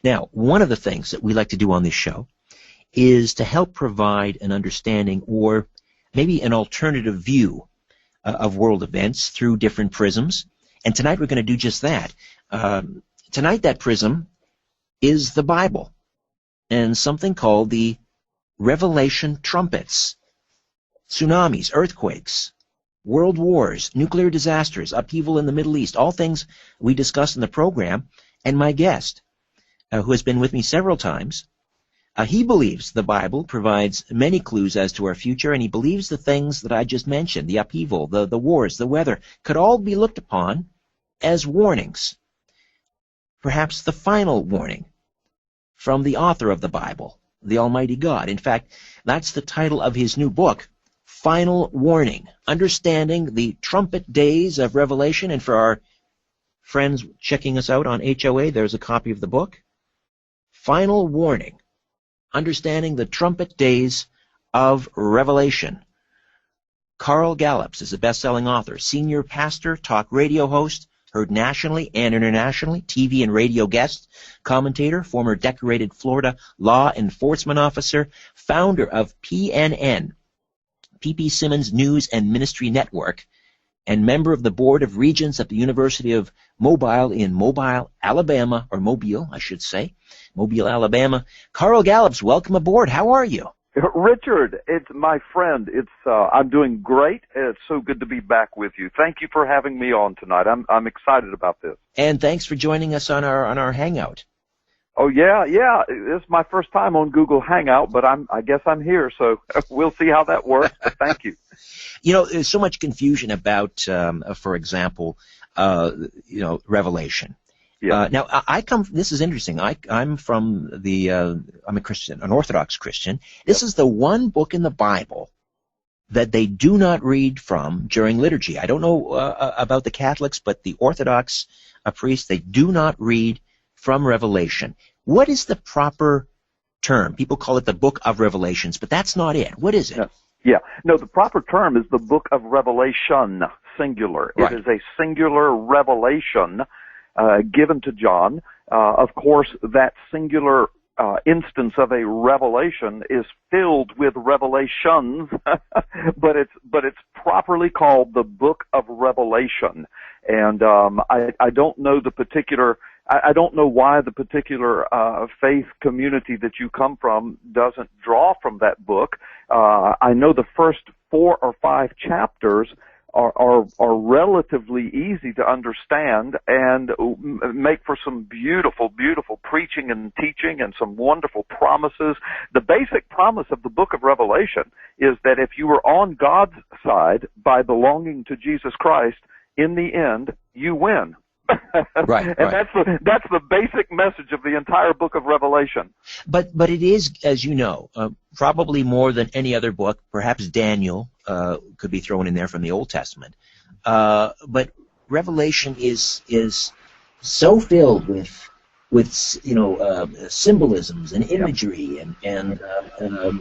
Now, one of the things that we like to do on this show is to help provide an understanding or maybe an alternative view of world events through different prisms. And tonight we're going to do just that. Tonight that prism is the Bible and something called the Revelation trumpets. Tsunamis, earthquakes, world wars, nuclear disasters, upheaval in the Middle East, all things we discussed in the program. And my guest, who has been with me several times, he believes the Bible provides many clues as to our future, and he believes the things that I just mentioned, the upheaval, the wars, the weather, could all be looked upon as warnings. Perhaps the final warning from the author of the Bible, the Almighty God. In fact, that's the title of his new book, Final Warning, Understanding the Trumpet Days of Revelation. And for our friends checking us out on HOA, there's a copy of the book, Final Warning, Understanding the Trumpet Days of Revelation. Carl Gallups is a best-selling author, senior pastor, talk radio host, heard nationally and internationally, TV and radio guest, commentator, former decorated Florida law enforcement officer, founder of PNN, P.P. Simmons News and Ministry Network, and member of the Board of Regents at the University of Mobile in Mobile, Alabama, or Mobile, I should say, Mobile, Alabama. Carl Gallups, welcome aboard. How are you? Richard, it's my friend. I'm doing great. It's so good to be back with you. Thank you for having me on tonight. I'm excited about this. And thanks for joining us on our hangout. Oh yeah. This is my first time on Google Hangout, but I guess I'm here, so we'll see how that works. But thank you. You know, there's so much confusion about, for example, Revelation. Yeah. Now, this is interesting. I'm from I'm a Christian, an Orthodox Christian. This is the one book in the Bible that they do not read from during liturgy. I don't know about the Catholics, but the Orthodox priests, they do not read from Revelation. What is the proper term? People call it the Book of Revelations, but that's not it. What is it? Yeah. No, the proper term is the Book of Revelation, singular. Right. It is a singular revelation given to John. Of course, that singular instance of a revelation is filled with revelations, but it's properly called the Book of Revelation. And I don't know the particular. I don't know why the particular faith community that you come from doesn't draw from that book. I know the first 4 or 5 chapters are relatively easy to understand and make for some beautiful, beautiful preaching and teaching and some wonderful promises. The basic promise of the book of Revelation is that if you were on God's side by belonging to Jesus Christ, in the end, you win. Right. And that's the basic message of the entire book of Revelation. But it is, as you know, probably more than any other book. Perhaps Daniel could be thrown in there from the Old Testament. But Revelation is so filled with symbolisms and imagery and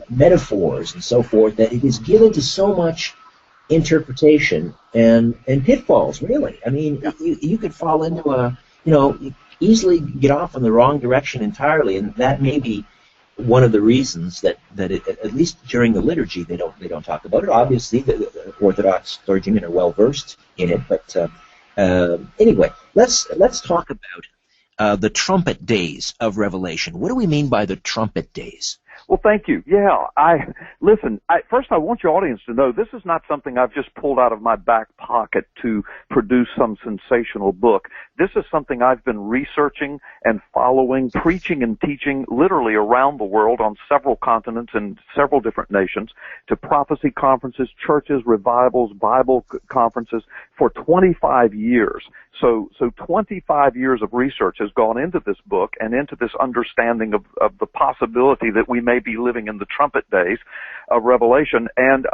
metaphors and so forth that it is given to so much interpretation and pitfalls, really. I mean, you could fall into easily get off in the wrong direction entirely, and that may be one of the reasons that it, at least during the liturgy, they don't talk about it. Obviously, the Orthodox clergymen are well versed in it, but anyway, let's talk about the trumpet days of Revelation. What do we mean by the trumpet days? Well, thank you. Yeah, first I want your audience to know this is not something I've just pulled out of my back pocket to produce some sensational book. This is something I've been researching and following, preaching and teaching literally around the world on several continents and several different nations, to prophecy conferences, churches, revivals, Bible conferences for 25 years. So 25 years of research has gone into this book and into this understanding of the possibility that we may be living in the trumpet days of Revelation. And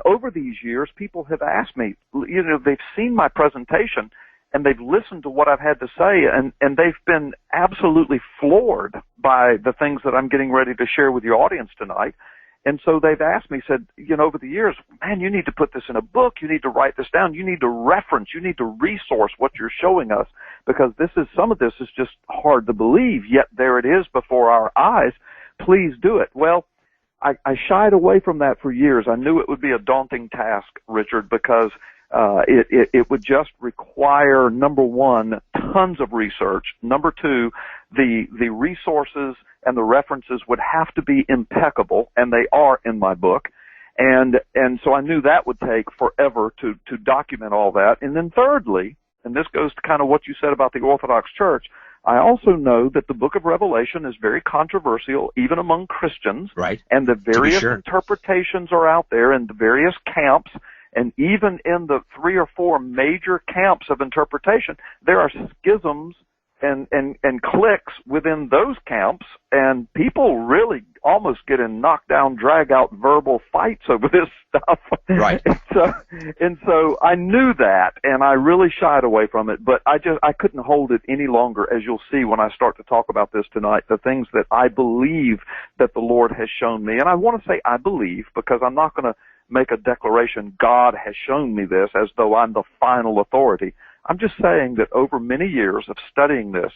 over these years, people have asked me, they've seen my presentation and they've listened to what I've had to say, and they've been absolutely floored by the things that I'm getting ready to share with your audience tonight. And so they've asked me, said, over the years, man, you need to put this in a book. You need to write this down. You need to reference. You need to resource what you're showing us, because some of this is just hard to believe, yet there it is before our eyes. Please do it. Well, I shied away from that for years. I knew it would be a daunting task, Richard, because it would just require, number one, tons of research. Number two, the resources and the references would have to be impeccable, and they are in my book. And so I knew that would take forever to document all that. And then thirdly, and this goes to kind of what you said about the Orthodox Church, I also know that the book of Revelation is very controversial, even among Christians. Right. And the various interpretations are out there in the various camps. And even in the 3 or 4 major camps of interpretation, there are schisms and cliques within those camps, and people really almost get in knockdown, drag out verbal fights over this stuff. Right. And so I knew that, and I really shied away from it, but I couldn't hold it any longer, as you'll see when I start to talk about this tonight, the things that I believe that the Lord has shown me. And I want to say I believe, because I'm not going to make a declaration, God has shown me this, as though I'm the final authority. I'm just saying that over many years of studying this,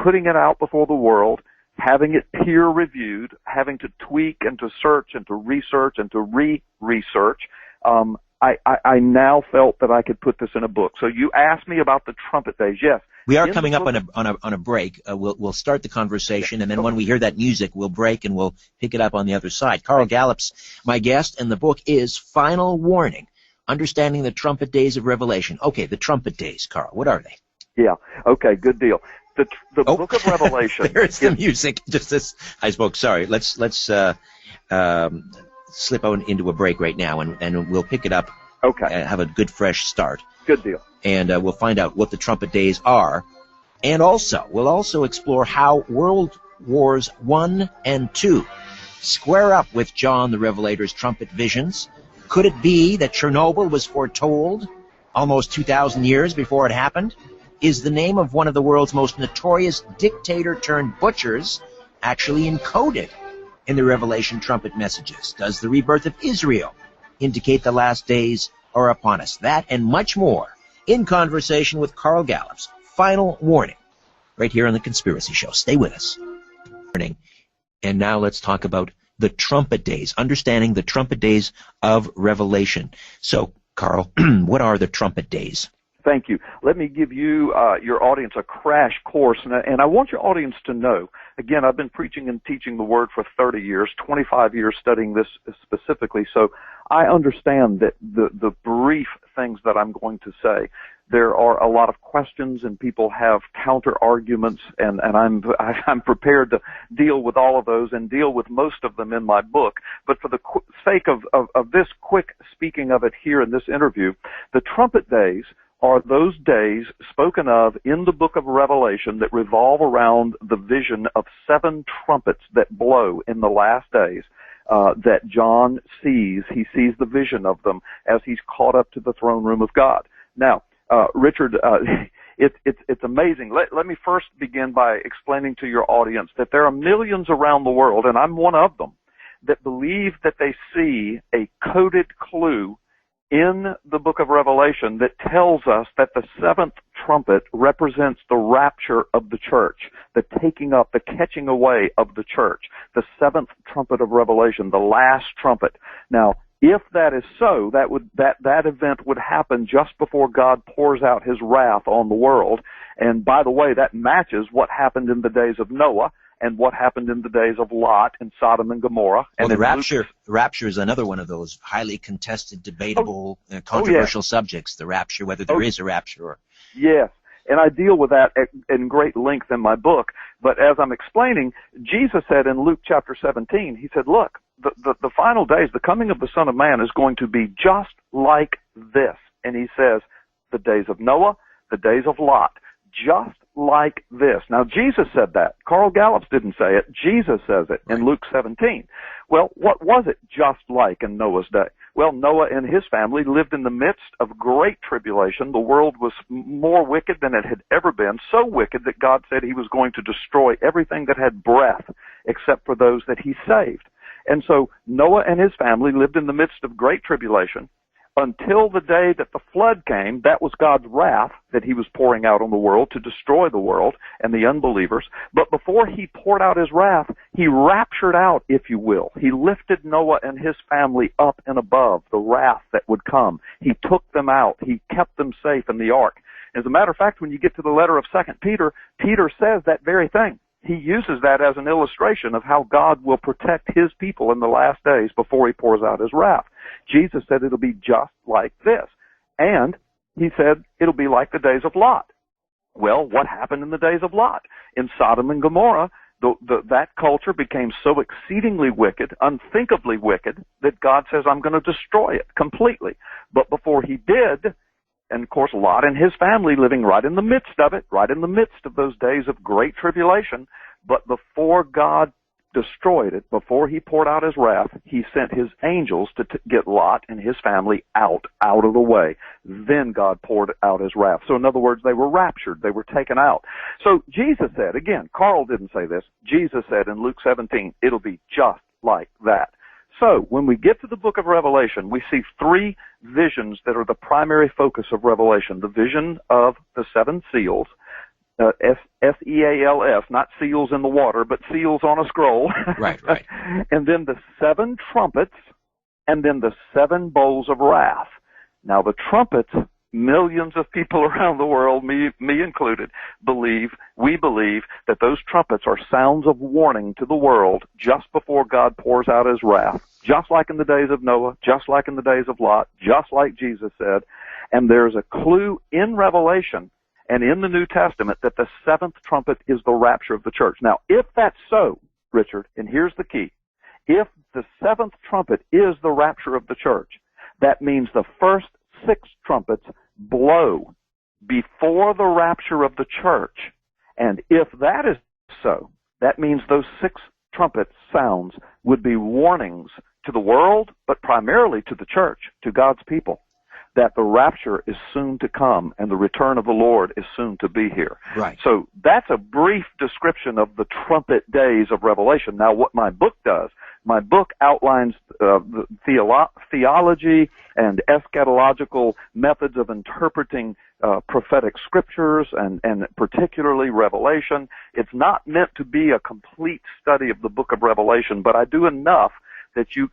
putting it out before the world, having it peer-reviewed, having to tweak and to search and to research and to re-research, I now felt that I could put this in a book. So you asked me about the trumpet days. Yes. We are coming up on a break. We'll start the conversation, and then when we hear that music, we'll break and we'll pick it up on the other side. Carl Gallups, my guest, and the book is Final Warning, Understanding the Trumpet Days of Revelation. Okay, the trumpet days, Carl. What are they? Yeah. Okay. Good deal. The book of Revelation. There's the music. Just this. I spoke. Sorry. Let's slip out into a break right now, and we'll pick it up. Okay. And have a good fresh start. Good deal. And we'll find out what the trumpet days are, and we'll also explore how World Wars I and II square up with John the Revelator's trumpet visions. Could it be that Chernobyl was foretold almost 2,000 years before it happened? Is the name of one of the world's most notorious dictator-turned-butchers actually encoded in the Revelation trumpet messages? Does the rebirth of Israel indicate the last days are upon us? That and much more in conversation with Carl Gallups. Final Warning, right here on The Conspiracy Show. Stay with us. And now let's talk about the trumpet days, understanding the trumpet days of Revelation. So, Carl, what are the trumpet days? Thank you. Let me give you, your audience, a crash course, and I want your audience to know, again, I've been preaching and teaching the Word for 30 years, 25 years studying this specifically, so I understand that the brief things that I'm going to say, there are a lot of questions and people have counter arguments, and I'm prepared to deal with all of those and deal with most of them in my book. But for the sake of this quick speaking of it here in this interview, the trumpet days are those days spoken of in the book of Revelation that revolve around the vision of 7 trumpets that blow in the last days. That John sees. He sees the vision of them as he's caught up to the throne room of God. Now, Richard, it's amazing. Let me first begin by explaining to your audience that there are millions around the world, and I'm one of them, that believe that they see a coded clue in the book of Revelation that tells us that the 7th trumpet represents the rapture of the church, the taking up, the catching away of the church, the 7th trumpet of Revelation, the last trumpet. Now, if that is so, that event would happen just before God pours out his wrath on the world. And by the way, that matches what happened in the days of Noah and what happened in the days of Lot in Sodom and Gomorrah. Well, the rapture is another one of those highly contested, debatable, controversial subjects, the rapture, whether there is a rapture. Or... Yes, and I deal with that in great length in my book. But as I'm explaining, Jesus said in Luke chapter 17, he said, look, the final days, the coming of the Son of Man is going to be just like this. And he says, the days of Noah, the days of Lot, just like this. Now, Jesus said that. Carl Gallups didn't say it. Jesus says it in Luke 17. Well, what was it just like in Noah's day? Well, Noah and his family lived in the midst of great tribulation. The world was more wicked than it had ever been, so wicked that God said he was going to destroy everything that had breath except for those that he saved. And so Noah and his family lived in the midst of great tribulation until the day that the flood came. That was God's wrath that he was pouring out on the world to destroy the world and the unbelievers. But before he poured out his wrath, he raptured out, if you will. He lifted Noah and his family up and above the wrath that would come. He took them out. He kept them safe in the ark. As a matter of fact, when you get to the letter of 2 Peter, Peter says that very thing. He uses that as an illustration of how God will protect his people in the last days before he pours out his wrath. Jesus said it'll be just like this. And he said it'll be like the days of Lot. Well, what happened in the days of Lot? In Sodom and Gomorrah, that culture became so exceedingly wicked, unthinkably wicked, that God says, I'm going to destroy it completely. But before he did, and of course Lot and his family living right in the midst of it, right in the midst of those days of great tribulation, but before God destroyed it, before he poured out his wrath, he sent his angels to get Lot and his family out of the way. Then God poured out his wrath. So in other words, they were raptured. They were taken out. So Jesus said, again, Carl didn't say this, Jesus said in Luke 17, it'll be just like that. So when we get to the book of Revelation, we see three visions that are the primary focus of Revelation. The vision of the seven seals, S-E-A-L-S, not seals in the water, but seals on a scroll. Right. And then the seven trumpets, and then the seven bowls of wrath. Now the trumpets, millions of people around the world, me included, we believe that those trumpets are sounds of warning to the world just before God pours out his wrath, just like in the days of Noah, just like in the days of Lot, just like Jesus said. And there's a clue in Revelation and in the New Testament that the seventh trumpet is the rapture of the church. Now, if that's so, Richard, and here's the key, if the seventh trumpet is the rapture of the church, that means the first six trumpets blow before the rapture of the church. And if that is so, that means those six trumpet sounds would be warnings to the world, but primarily to the church, to God's people, that the rapture is soon to come and the return of the Lord is soon to be here. Right. So that's a brief description of the trumpet days of Revelation. Now, what my book does, my book outlines the theology and eschatological methods of interpreting prophetic scriptures and particularly Revelation. It's not meant to be a complete study of the book of Revelation, but I do enough that you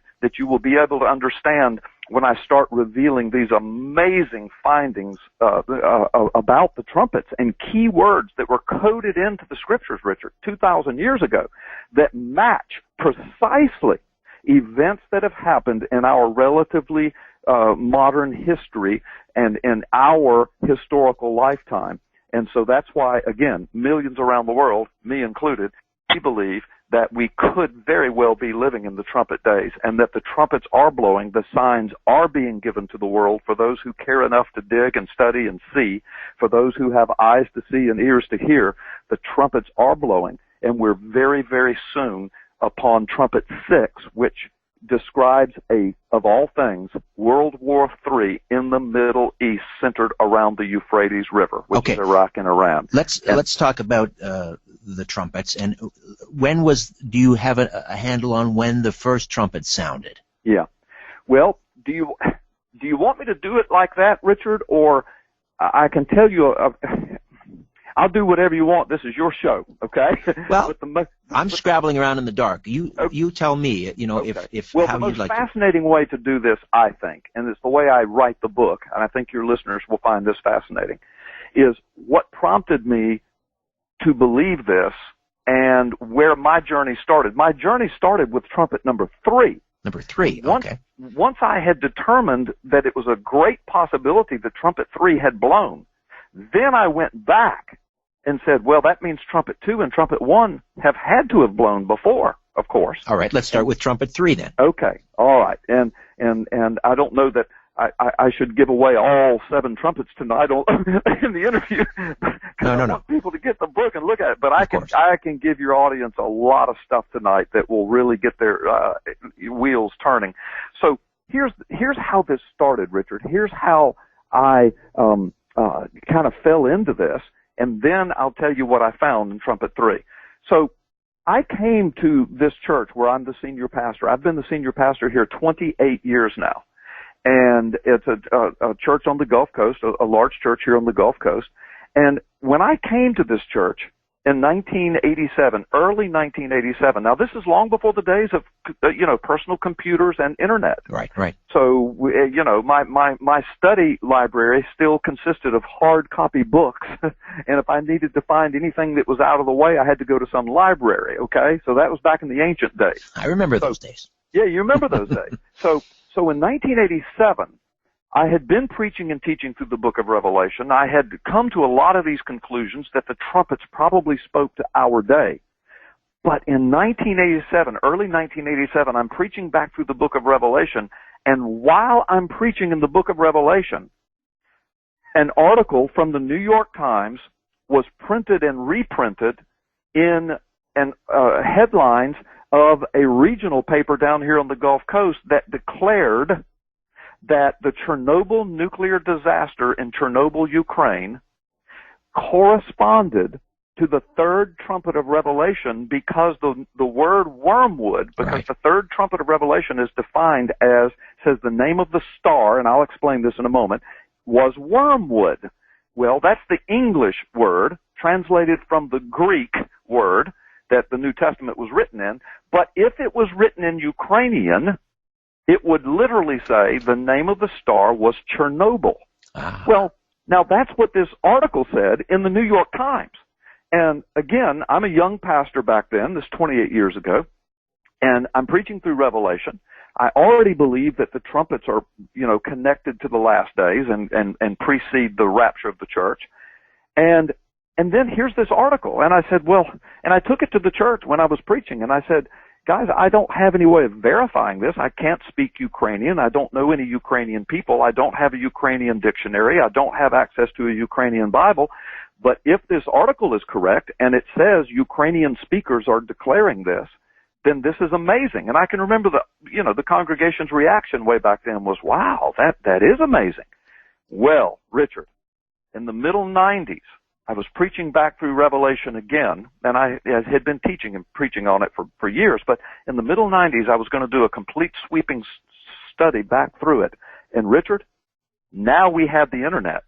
will be able to understand when I start revealing these amazing findings about the trumpets and key words that were coded into the scriptures, Richard, 2,000 years ago, that match precisely events that have happened in our relatively modern history and in our historical lifetime. And so that's why, again, millions around the world, me included, we believe that we could very well be living in the trumpet days, and that the trumpets are blowing, the signs are being given to the world for those who care enough to dig and study and see, for those who have eyes to see and ears to hear. The trumpets are blowing, and we're very, very soon upon trumpet 6, which describes of all things, World War III in the Middle East, centered around the Euphrates River, which is Iraq and Iran. Let's talk about the trumpets. And do you have a handle on when the first trumpet sounded? Yeah. Well, do you want me to do it like that, Richard, or I can tell you I'll do whatever you want. This is your show, okay? Well, I'm scrabbling around in the dark. You tell me, okay. if well, how you'd like to. The most fascinating way to do this, I think, and it's the way I write the book, and I think your listeners will find this fascinating, is what prompted me to believe this and where my journey started. My journey started with trumpet number 3. Number 3, okay. Once I had determined that it was a great possibility that trumpet 3 had blown, then I went back and said, well, that means trumpet 2 and trumpet 1 have had to have blown before, of course. All right, let's start with trumpet 3 then. Okay, all right. And I don't know that I should give away all 7 trumpets tonight in the interview. No. I want people to get the book and look at it. But I can give your audience a lot of stuff tonight that will really get their wheels turning. So here's how this started, Richard. Here's how I kind of fell into this, and then I'll tell you what I found in trumpet 3. So I came to this church where I'm the senior pastor. I've been the senior pastor here 28 years now. And it's a church on the Gulf Coast, a large church here on the Gulf Coast. And when I came to this church in 1987, early 1987, now this is long before the days of, personal computers and internet. Right. So, my study library still consisted of hard copy books. And if I needed to find anything that was out of the way, I had to go to some library, okay? So that was back in the ancient days. I remember those days. Yeah, you remember those days. So in 1987, I had been preaching and teaching through the book of Revelation. I had come to a lot of these conclusions that the trumpets probably spoke to our day. But in 1987, early 1987, I'm preaching back through the book of Revelation, and while I'm preaching in the book of Revelation, an article from the New York Times was printed and reprinted in headlines of a regional paper down here on the Gulf Coast that declared that the Chernobyl nuclear disaster in Chernobyl, Ukraine, corresponded to the third trumpet of Revelation because the word wormwood, because right. the third trumpet of Revelation is defined as, says the name of the star, and I'll explain this in a moment, was wormwood. Well, that's the English word, translated from the Greek word that the New Testament was written in. But if it was written in Ukrainian, it would literally say the name of the star was Chernobyl. Ah. Well, now that's what this article said in the New York Times. And again, I'm a young pastor back then, this 28 years ago, and I'm preaching through Revelation. I already believe that the trumpets are, connected to the last days and precede the rapture of the church. And then here's this article, and I said, and I took it to the church when I was preaching, and I said, guys, I don't have any way of verifying this. I can't speak Ukrainian. I don't know any Ukrainian people. I don't have a Ukrainian dictionary. I don't have access to a Ukrainian Bible. But if this article is correct, and it says Ukrainian speakers are declaring this, then this is amazing. And I can remember the congregation's reaction way back then was, wow, that is amazing. Well, Richard, in the middle 90s, I was preaching back through Revelation again, and I had been teaching and preaching on it for years, but in the middle 90s, I was going to do a complete sweeping study back through it. And Richard, now we have the internet.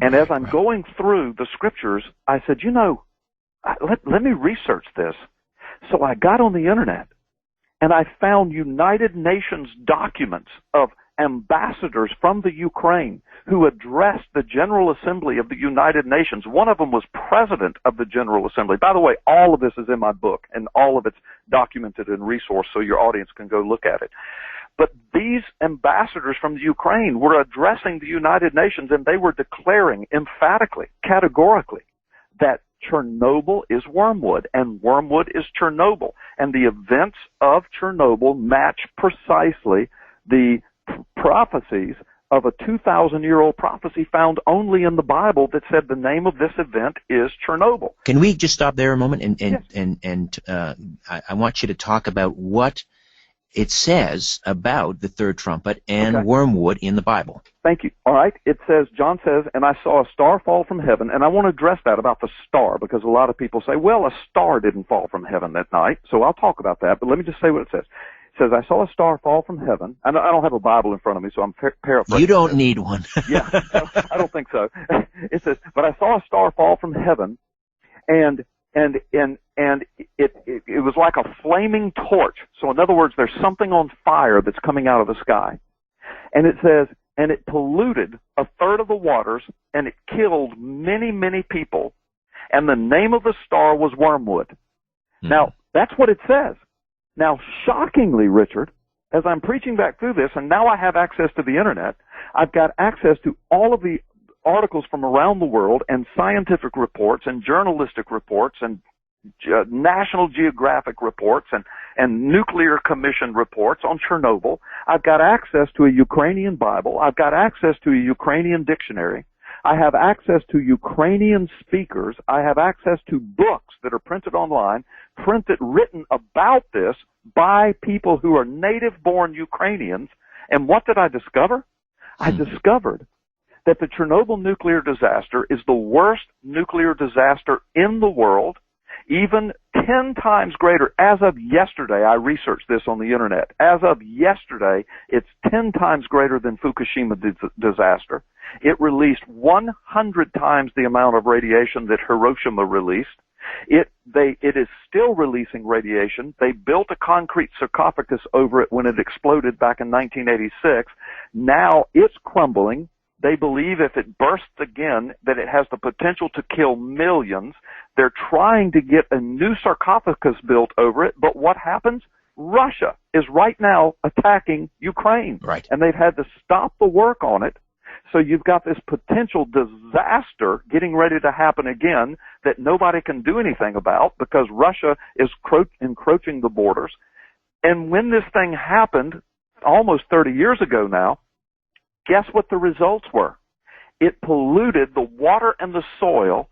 And as I'm going through the scriptures, I said, let me research this. So I got on the internet, and I found United Nations documents of ambassadors from the Ukraine who addressed the General Assembly of the United Nations. One of them was president of the General Assembly. By the way, all of this is in my book, and all of it's documented and resourced so your audience can go look at it. But these ambassadors from the Ukraine were addressing the United Nations, and they were declaring emphatically, categorically, that Chernobyl is wormwood, and wormwood is Chernobyl. And the events of Chernobyl match precisely the prophecies of a 2,000-year-old prophecy found only in the Bible that said the name of this event is Chernobyl. Can we just stop there a moment? Yes. I want you to talk about what it says about the third trumpet and wormwood in the Bible. Thank you. All right. It says, John says, and I saw a star fall from heaven, and I want to address that about the star, because a lot of people say, well, a star didn't fall from heaven that night, so I'll talk about that, but let me just say what it says. It says, I saw a star fall from heaven. I don't have a Bible in front of me, so I'm paraphrasing. You don't need one. Yeah, I don't think so. It says, but I saw a star fall from heaven, and it was like a flaming torch. So in other words, there's something on fire that's coming out of the sky. And it says, and it polluted a third of the waters, and it killed many, many people. And the name of the star was wormwood. Now, that's what it says. Now, shockingly, Richard, as I'm preaching back through this, and now I have access to the internet, I've got access to all of the articles from around the world and scientific reports and journalistic reports and National Geographic reports and Nuclear Commission reports on Chernobyl. I've got access to a Ukrainian Bible. I've got access to a Ukrainian dictionary. I have access to Ukrainian speakers. I have access to books that are printed online, written about this by people who are native-born Ukrainians. And what did I discover? I discovered that the Chernobyl nuclear disaster is the worst nuclear disaster in the world. even 10 times greater. As of yesterday, I researched this on the internet. As of yesterday, it's 10 times greater than Fukushima disaster. It released 100 times the amount of radiation that Hiroshima released. It is still releasing radiation. They built a concrete sarcophagus over it when it exploded back in 1986. Now it's crumbling. They believe if it bursts again that it has the potential to kill millions. They're trying to get a new sarcophagus built over it, but what happens? Russia is right now attacking Ukraine. Right. And they've had to stop the work on it. So you've got this potential disaster getting ready to happen again that nobody can do anything about because Russia is encroaching the borders. And when this thing happened almost 30 years ago now, guess what the results were? It polluted the water and the soil.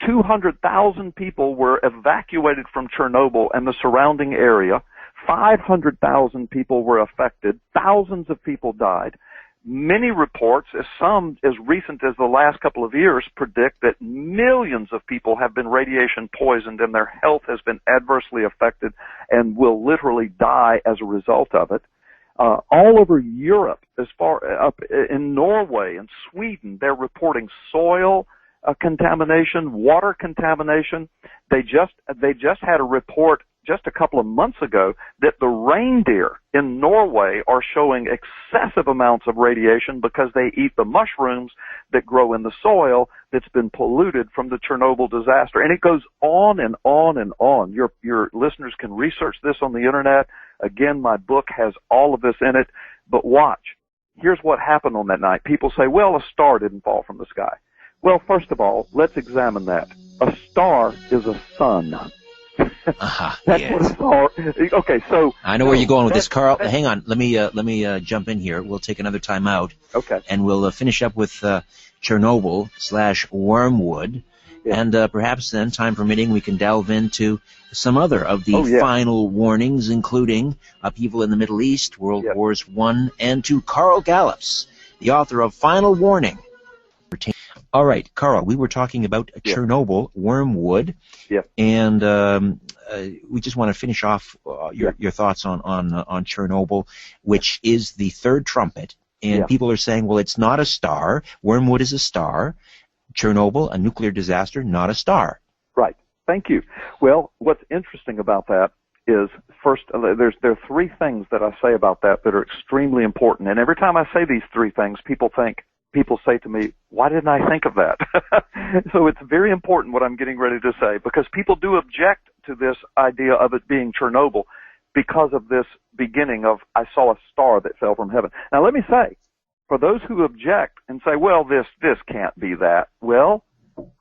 200,000 people were evacuated from Chernobyl and the surrounding area. 500,000 people were affected. Thousands of people died. Many reports, some as recent as the last couple of years, predict that millions of people have been radiation poisoned and their health has been adversely affected and will literally die as a result of it. All over Europe, as far up in Norway and Sweden, they're reporting soil contamination, water contamination. They just had a report just a couple of months ago that the reindeer in Norway are showing excessive amounts of radiation because they eat the mushrooms that grow in the soil that's been polluted from the Chernobyl disaster. And it goes on and on and on. Your listeners can research this on the internet. Again, my book has all of this in it. But watch. Here's what happened on that night. People say, well, a star didn't fall from the sky. Well, first of all, let's examine that. A star is a sun. That's yes. what a star is. Okay, so I know where you're going with this, Carl. Hang on. Let me jump in here. We'll take another time out. Okay. And we'll finish up with Chernobyl / wormwood. Yeah. And perhaps then, time permitting, we can delve into some other of the final warnings, including upheaval in the Middle East, World Wars I and II. Carl Gallups, the author of Final Warning. All right, Carl, we were talking about Chernobyl, wormwood, and we just want to finish off your thoughts on Chernobyl, which is the third trumpet. And people are saying, well, it's not a star. Wormwood is a star. Chernobyl, a nuclear disaster, not a star. Right. Thank you. Well, what's interesting about that is, first, there are three things that I say about that are extremely important. And every time I say these three things, people say to me, why didn't I think of that? So it's very important what I'm getting ready to say, because people do object to this idea of it being Chernobyl because of this beginning of, I saw a star that fell from heaven. Now let me say, for those who object and say, well, this can't be that, well,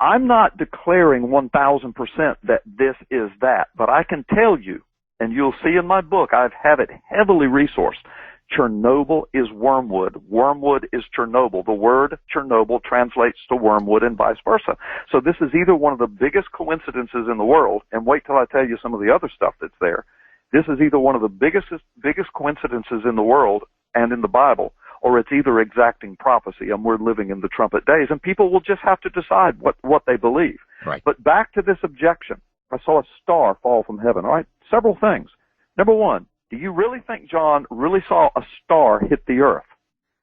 I'm not declaring 1,000% that this is that, but I can tell you, and you'll see in my book, I have it heavily resourced, Chernobyl is wormwood. Wormwood is Chernobyl. The word Chernobyl translates to wormwood and vice versa. So this is either one of the biggest coincidences in the world, and wait till I tell you some of the other stuff that's there. This is either one of the biggest coincidences in the world and in the Bible, or it's either exacting prophecy, and we're living in the trumpet days, and people will just have to decide what they believe. Right. But back to this objection. I saw a star fall from heaven. All right, several things. Number one, do you really think John really saw a star hit the earth?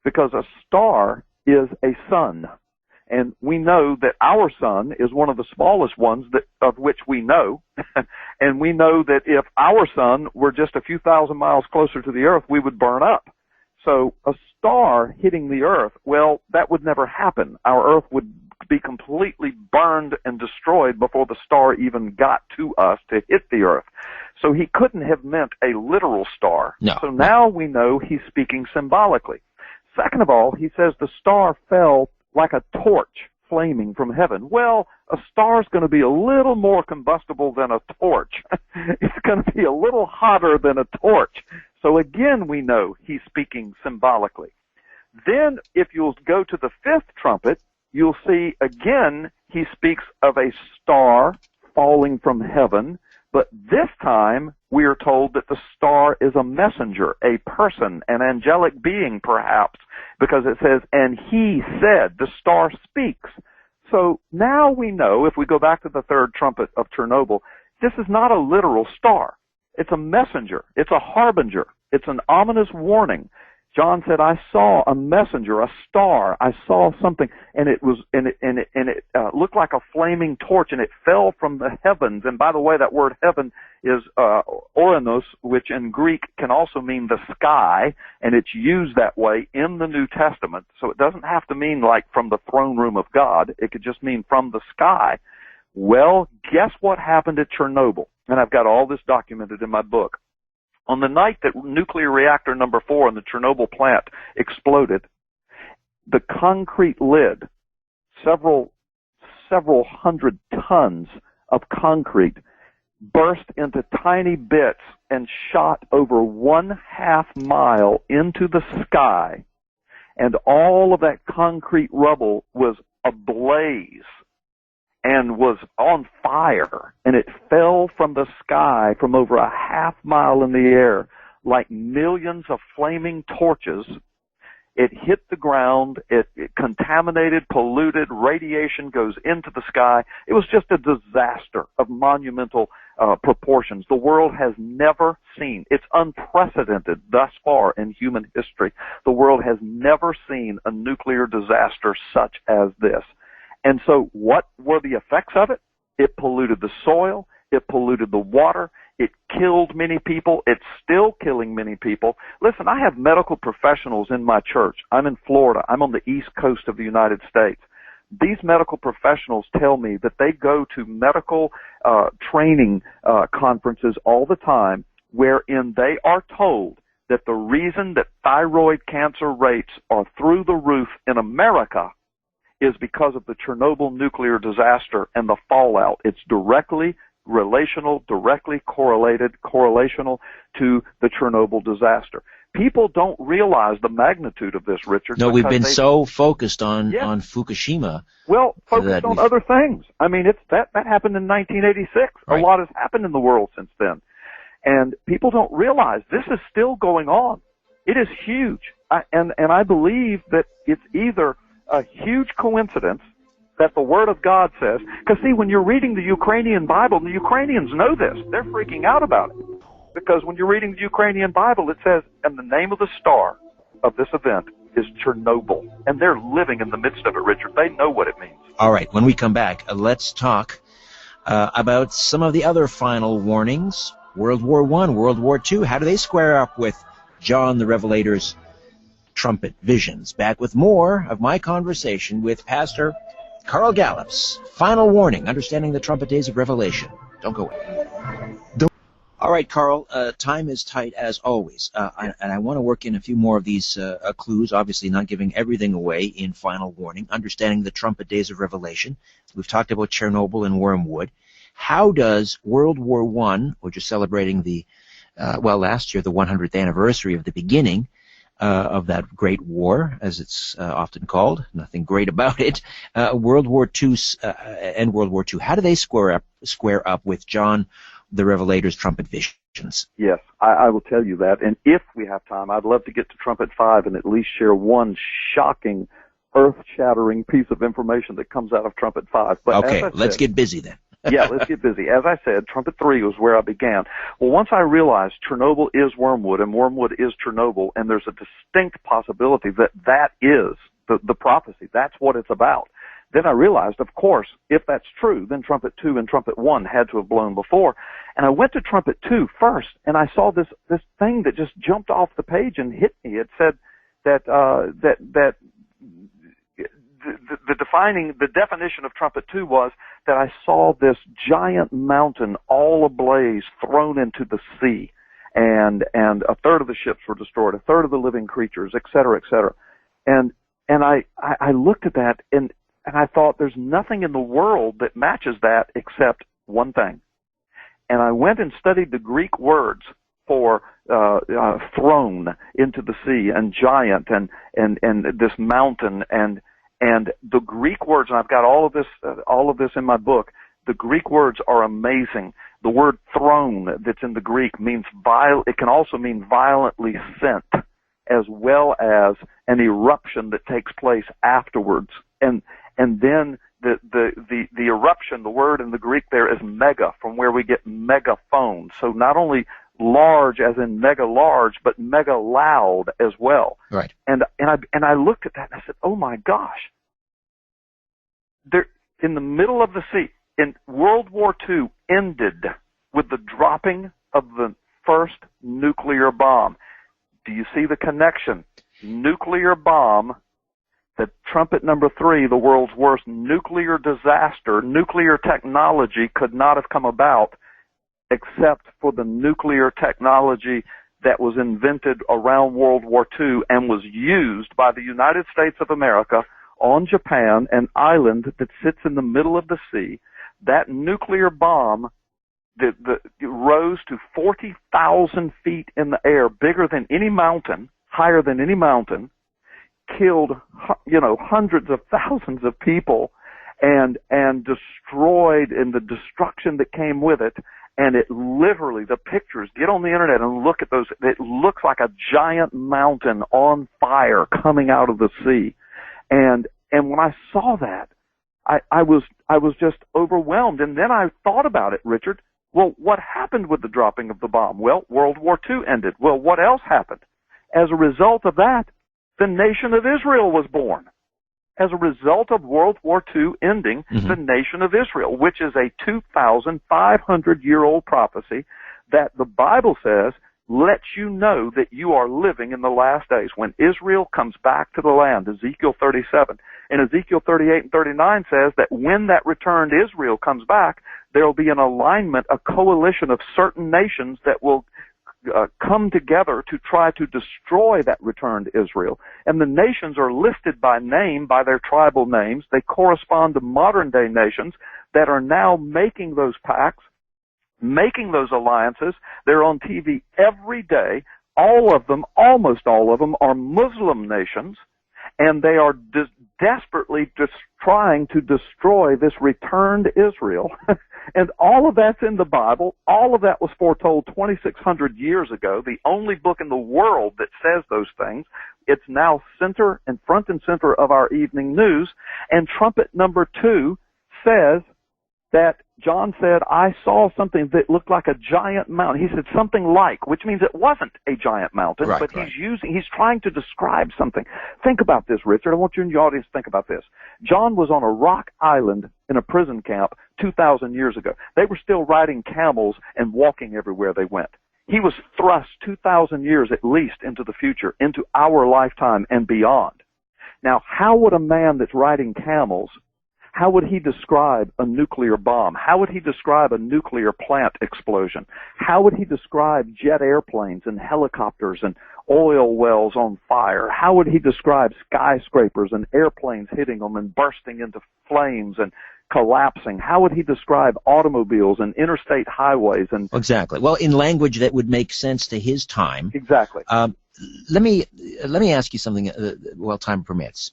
Because a star is a sun. And we know that our sun is one of the smallest ones of which we know. And we know that if our sun were just a few thousand miles closer to the earth, we would burn up. So a star hitting the earth, well, that would never happen. Our earth would be completely burned and destroyed before the star even got to us to hit the earth. So he couldn't have meant a literal star. No. So now we know he's speaking symbolically. Second of all, he says the star fell like a torch flaming from heaven. Well, a star's going to be a little more combustible than a torch. It's going to be a little hotter than a torch. So again, we know he's speaking symbolically. Then, if you'll go to the fifth trumpet, you'll see again he speaks of a star falling from heaven, but this time we are told that the star is a messenger, a person, an angelic being perhaps, because it says, and he said, the star speaks. So now we know, if we go back to the third trumpet of Chernobyl, this is not a literal star. It's a messenger. It's a harbinger. It's an ominous warning. John said, I saw a messenger, a star. I saw something, and it looked like a flaming torch, and it fell from the heavens. And by the way, that word heaven is oranos, which in Greek can also mean the sky, and it's used that way in the New Testament. So it doesn't have to mean like from the throne room of God. It could just mean from the sky. Well, guess what happened at Chernobyl? And I've got all this documented in my book. On the night that nuclear reactor number 4 in the Chernobyl plant exploded, the concrete lid, several hundred tons of concrete, burst into tiny bits and shot over 1/2 mile into the sky, and all of that concrete rubble was ablaze and was on fire, and it fell from the sky from over 1/2 mile in the air like millions of flaming torches. It hit the ground, it contaminated, polluted, radiation goes into the sky. It was just a disaster of monumental proportions. The world has never seen, it's unprecedented thus far in human history. The world has never seen a nuclear disaster such as this. And so what were the effects of it? It polluted the soil. It polluted the water. It killed many people. It's still killing many people. Listen, I have medical professionals in my church. I'm in Florida. I'm on the East Coast of the United States. These medical professionals tell me that they go to medical training conferences all the time wherein they are told that the reason that thyroid cancer rates are through the roof in America is because of the Chernobyl nuclear disaster and the fallout. It's directly relational, directly correlational to the Chernobyl disaster. People don't realize the magnitude of this, Richard. No, we've been so focused on Fukushima. Well, focused on other things. I mean, that happened in 1986. Right. A lot has happened in the world since then. And people don't realize this is still going on. It is huge. And I believe that it's either a huge coincidence that the Word of God says, because see, when you're reading the Ukrainian Bible, the Ukrainians know this. They're freaking out about it. Because when you're reading the Ukrainian Bible, it says, and the name of the star of this event is Chernobyl. And they're living in the midst of it, Richard. They know what it means. All right, when we come back, let's talk about some of the other final warnings. World War I, World War II, how do they square up with John the Revelator's trumpet visions? Back with more of my conversation with Pastor Carl Gallups. Final warning, understanding the trumpet days of Revelation. Don't go away. All right, Carl, time is tight as always, and I want to work in a few more of these clues, obviously not giving everything away in final warning, understanding the trumpet days of Revelation. We've talked about Chernobyl and wormwood. How does World War I, which is celebrating the, last year, the 100th anniversary of the beginning of that great war, as it's often called, nothing great about it, World War II and World War II, how do they square up with John the Revelator's trumpet visions? Yes, I will tell you that. And if we have time, I'd love to get to Trumpet 5 and at least share one shocking, earth-shattering piece of information that comes out of Trumpet 5. But okay, let's get busy then. Yeah, let's get busy. As I said, Trumpet 3 was where I began. Well, once I realized Chernobyl is wormwood and wormwood is Chernobyl, and there's a distinct possibility that that is the prophecy. That's what it's about. Then I realized, of course, if that's true, then Trumpet 2 and Trumpet 1 had to have blown before. And I went to Trumpet 2 first, and I saw this thing that just jumped off the page and hit me. It said that the definition of Trumpet 2 was that I saw this giant mountain all ablaze thrown into the sea, and a third of the ships were destroyed, a third of the living creatures, et cetera, et cetera. And I looked at that and I thought there's nothing in the world that matches that except one thing. And I went and studied the Greek words for thrown into the sea and giant and this mountain and the Greek words, and I've got all of this in my book. The Greek words are amazing. The word thrown that's in the Greek means it can also mean violently sent, as well as an eruption that takes place afterwards. And then the eruption, the word in the Greek there is mega, from where we get megaphone. So not only large as in mega large, but mega loud as well. Right. And I looked at that and I said, oh my gosh. There, in the middle of the sea, in World War II ended with the dropping of the first nuclear bomb. Do you see the connection? Nuclear bomb, the trumpet number 3, the world's worst nuclear disaster, nuclear technology could not have come about except for the nuclear technology that was invented around World War II and was used by the United States of America on Japan, an island that sits in the middle of the sea. That nuclear bomb rose to 40,000 feet in the air, bigger than any mountain, higher than any mountain, killed, hundreds of thousands of people, and destroyed, and the destruction that came with it. And it literally, the pictures, get on the internet and look at those. It looks like a giant mountain on fire coming out of the sea. And when I saw that, I was just overwhelmed. And then I thought about it, Richard. Well, what happened with the dropping of the bomb? Well, World War II ended. Well, what else happened? As a result of that, the nation of Israel was born. As a result of World War II ending, the nation of Israel, which is a 2,500-year-old prophecy that the Bible says lets you know that you are living in the last days. When Israel comes back to the land, Ezekiel 37, and Ezekiel 38 and 39 says that when that returned Israel comes back, there will be an alignment, a coalition of certain nations that will come together to try to destroy that returned Israel. And the nations are listed by name, by their tribal names. They correspond to modern-day nations that are now making those pacts, making those alliances. They're on TV every day. All of them, almost all of them, are Muslim nations, and they are desperately just trying to destroy this returned Israel. And all of that's in the Bible. All of that was foretold 2,600 years ago. The only book in the world that says those things. It's now center and front and center of our evening news. And trumpet number 2 says that John said, I saw something that looked like a giant mountain. He said something like, which means it wasn't a giant mountain, but he's trying to describe something. Think about this, Richard. I want you and your audience to think about this. John was on a rock island in a prison camp 2,000 years ago. They were still riding camels and walking everywhere they went. He was thrust 2,000 years at least into the future, into our lifetime and beyond. Now, how would a man that's riding camels, how would he describe a nuclear bomb? How would he describe a nuclear plant explosion? How would he describe jet airplanes and helicopters and oil wells on fire? How would he describe skyscrapers and airplanes hitting them and bursting into flames and collapsing? How would he describe automobiles and interstate highways? And exactly. Well, in language that would make sense to his time. Exactly. Let me ask you something while time permits.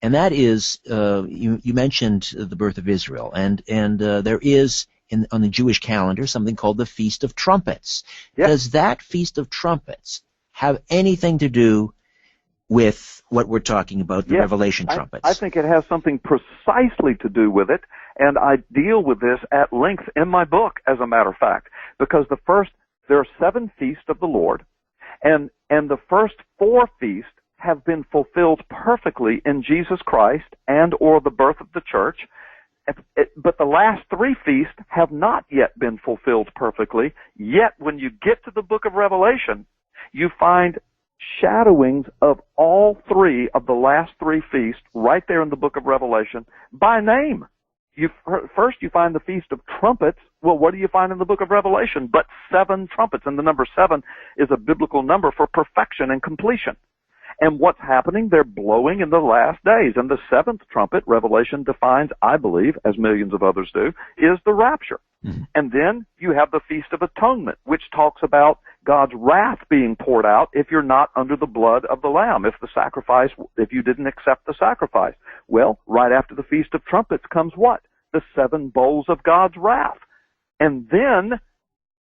And that is, you mentioned the birth of Israel, and there is on the Jewish calendar something called the Feast of Trumpets. Yes. Does that Feast of Trumpets have anything to do with what we're talking about, the Revelation trumpets? I think it has something precisely to do with it, and I deal with this at length in my book, as a matter of fact, because there are 7 feasts of the Lord, and the first 4 feasts have been fulfilled perfectly in Jesus Christ and or the birth of the church, but the last 3 feasts have not yet been fulfilled perfectly. Yet when you get to the book of Revelation, you find shadowings of all 3 of the last 3 feasts right there in the book of Revelation by name. First you find the Feast of Trumpets. Well, what do you find in the book of Revelation but 7 trumpets? And the number 7 is a biblical number for perfection and completion. And what's happening? They're blowing in the last days. And the 7th trumpet, Revelation defines, I believe, as millions of others do, is the rapture. Mm-hmm. And then you have the Feast of Atonement, which talks about God's wrath being poured out if you're not under the blood of the Lamb, if you didn't accept the sacrifice. Well, right after the Feast of Trumpets comes what? The 7 bowls of God's wrath. And then,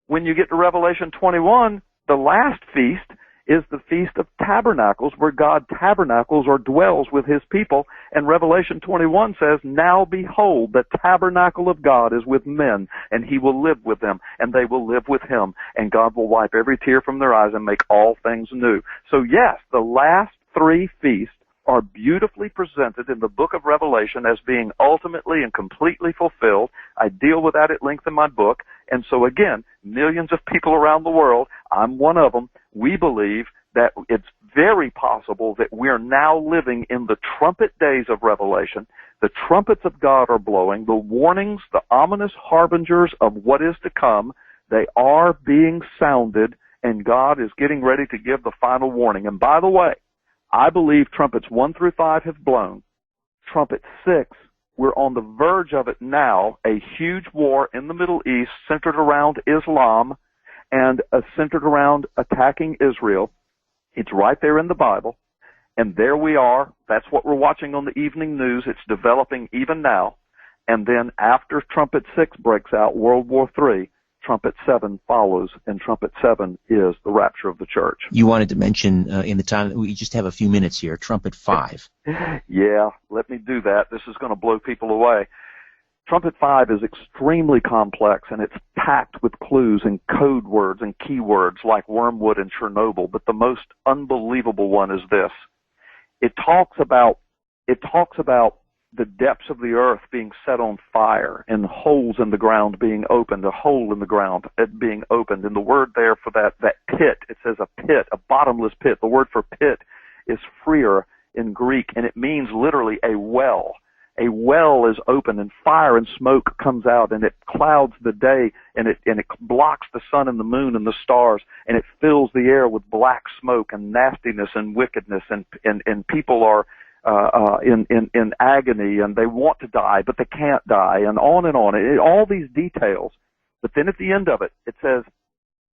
when you get to Revelation 21, the last feast is the Feast of Tabernacles, where God tabernacles or dwells with his people. And Revelation 21 says, "Now behold, the tabernacle of God is with men, and he will live with them, and they will live with him, and God will wipe every tear from their eyes and make all things new." So yes, the last three feasts are beautifully presented in the book of Revelation as being ultimately and completely fulfilled. I deal with that at length in my book. And so again, millions of people around the world, I'm one of them, we believe that it's very possible that we're now living in the trumpet days of Revelation. The trumpets of God are blowing. The warnings, the ominous harbingers of what is to come, they are being sounded, and God is getting ready to give the final warning. And by the way, I believe trumpets 1 through 5 have blown. Trumpet 6, we're on the verge of it now, a huge war in the Middle East centered around Islam and centered around attacking Israel. It's right there in the Bible. And there we are. That's what we're watching on the evening news. It's developing even now. And then after Trumpet 6 breaks out, World War III, Trumpet 7 follows, and Trumpet 7 is the rapture of the church. You wanted to mention in the time, we just have a few minutes here, Trumpet 5. Yeah, let me do that. This is going to blow people away. Trumpet 5 is extremely complex, and it's packed with clues and code words and keywords like wormwood and Chernobyl, but the most unbelievable one is this. It talks about the depths of the earth being set on fire and holes in the ground being opened, a hole in the ground being opened. And the word there for that pit, it says a pit, a bottomless pit. The word for pit is phreer in Greek, and it means literally a well. A well is open, and fire and smoke comes out, and it clouds the day, and it blocks the sun and the moon and the stars, and it fills the air with black smoke and nastiness and wickedness, and people are in agony, and they want to die, but they can't die, and on and on. All these details. But then at the end of it, it says,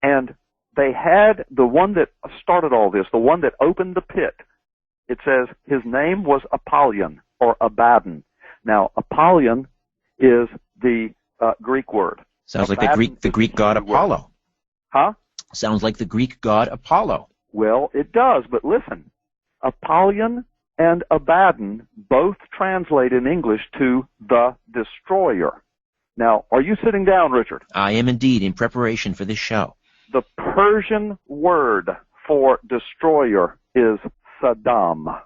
and they had the one that started all this, the one that opened the pit. It says his name was Apollyon, or Abaddon. Now, Apollyon is the Greek word. Sounds like the Greek god Apollo. Huh? Sounds like the Greek god Apollo. Well, it does, but listen. Apollyon and Abaddon both translate in English to the destroyer. Now, are you sitting down, Richard? I am indeed, in preparation for this show. The Persian word for destroyer is Saddam.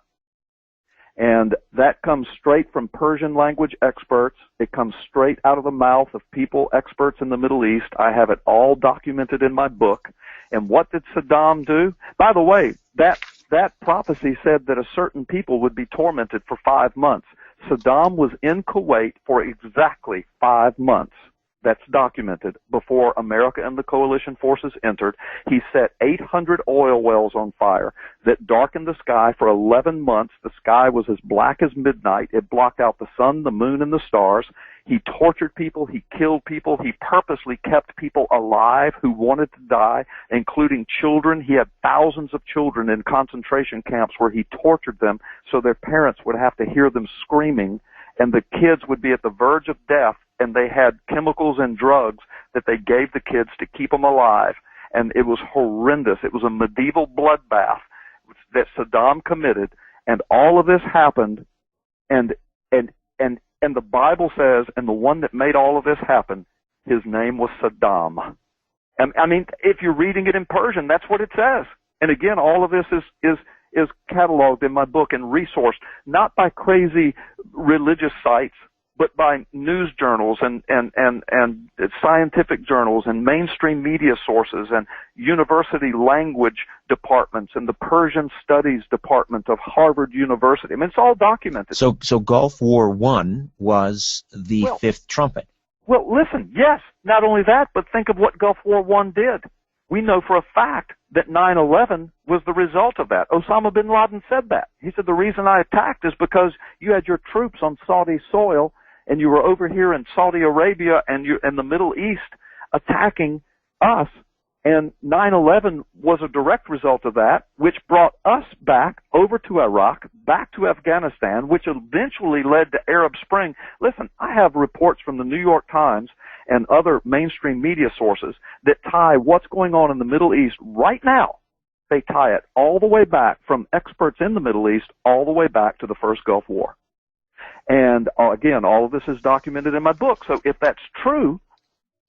And that comes straight from Persian language experts. It comes straight out of the mouth of people, experts in the Middle East. I have it all documented in my book. And what did Saddam do? By the way, that prophecy said that a certain people would be tormented for 5 months. Saddam was in Kuwait for exactly 5 months. That's documented before America and the coalition forces entered. He set 800 oil wells on fire that darkened the sky for 11 months. The sky was as black as midnight. It blocked out the sun, the moon, and the stars. He tortured people. He killed people. He purposely kept people alive who wanted to die, including children. He had thousands of children in concentration camps where he tortured them so their parents would have to hear them screaming, and the kids would be at the verge of death, and they had chemicals and drugs that they gave the kids to keep them alive. And it was horrendous. It was a medieval bloodbath that Saddam committed, and all of this happened, and the Bible says, and the one that made all of this happen, his name was Saddam. And I mean, if you're reading it in Persian, that's what it says. And again, all of this is cataloged in my book and resourced, not by crazy religious sites, but by news journals and scientific journals and mainstream media sources and university language departments and the Persian Studies Department of Harvard University. I mean, it's all documented. So Gulf War I was the fifth trumpet. Well, listen, yes, not only that, but think of what Gulf War I did. We know for a fact that 9/11 was the result of that. Osama bin Laden said that. He said the reason I attacked is because you had your troops on Saudi soil and you were over here in Saudi Arabia and you in the Middle East attacking us, and 9/11 was a direct result of that, which brought us back over to Iraq, back to Afghanistan, which eventually led to Arab Spring. Listen, I have reports from the New York Times and other mainstream media sources that tie what's going on in the Middle East right now they tie it all the way back from experts in the Middle East all the way back to the first Gulf War. And again, all of this is documented in my book. So if that's true,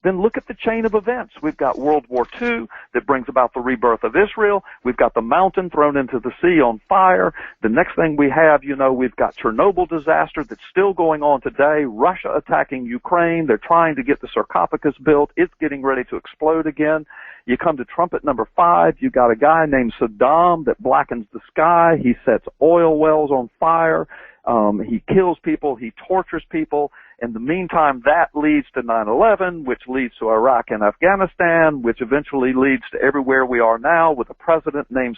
then look at the chain of events. We've got World War II that brings about the rebirth of Israel. We've got the mountain thrown into the sea on fire. The next thing we have, we've got Chernobyl disaster that's still going on today. Russia attacking Ukraine. They're trying to get the sarcophagus built. It's getting ready to explode again. You come to trumpet number 5. You've got a guy named Saddam that blackens the sky. He sets oil wells on fire. He kills people. He tortures people. In the meantime, that leads to 9/11, which leads to Iraq and Afghanistan, which eventually leads to everywhere we are now with a president named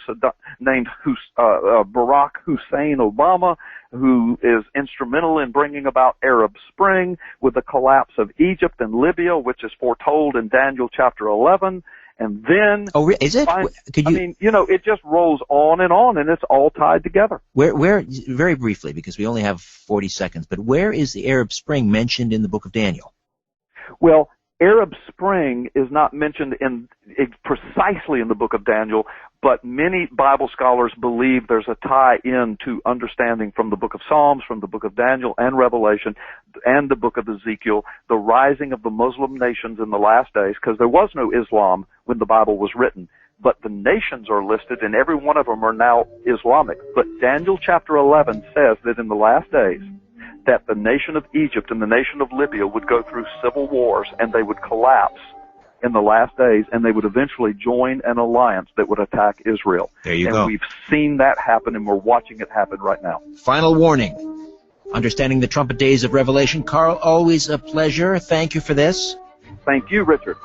Barack Hussein Obama, who is instrumental in bringing about Arab Spring, with the collapse of Egypt and Libya, which is foretold in Daniel chapter 11. And then, is it? It just rolls on, and it's all tied together. Where, very briefly, because we only have 40 seconds, but where is the Arab Spring mentioned in the book of Daniel? Well, Arab Spring is not mentioned precisely in the book of Daniel, but many Bible scholars believe there's a tie-in to understanding from the book of Psalms, from the book of Daniel and Revelation, and the book of Ezekiel, the rising of the Muslim nations in the last days, because there was no Islam when the Bible was written. But the nations are listed, and every one of them are now Islamic. But Daniel chapter 11 says that in the last days, that the nation of Egypt and the nation of Libya would go through civil wars, and they would collapse in the last days, and they would eventually join an alliance that would attack Israel. There you go. And we've seen that happen, and we're watching it happen right now. Final warning. Understanding the trumpet days of Revelation. Carl, always a pleasure. Thank you for this. Thank you, Richard.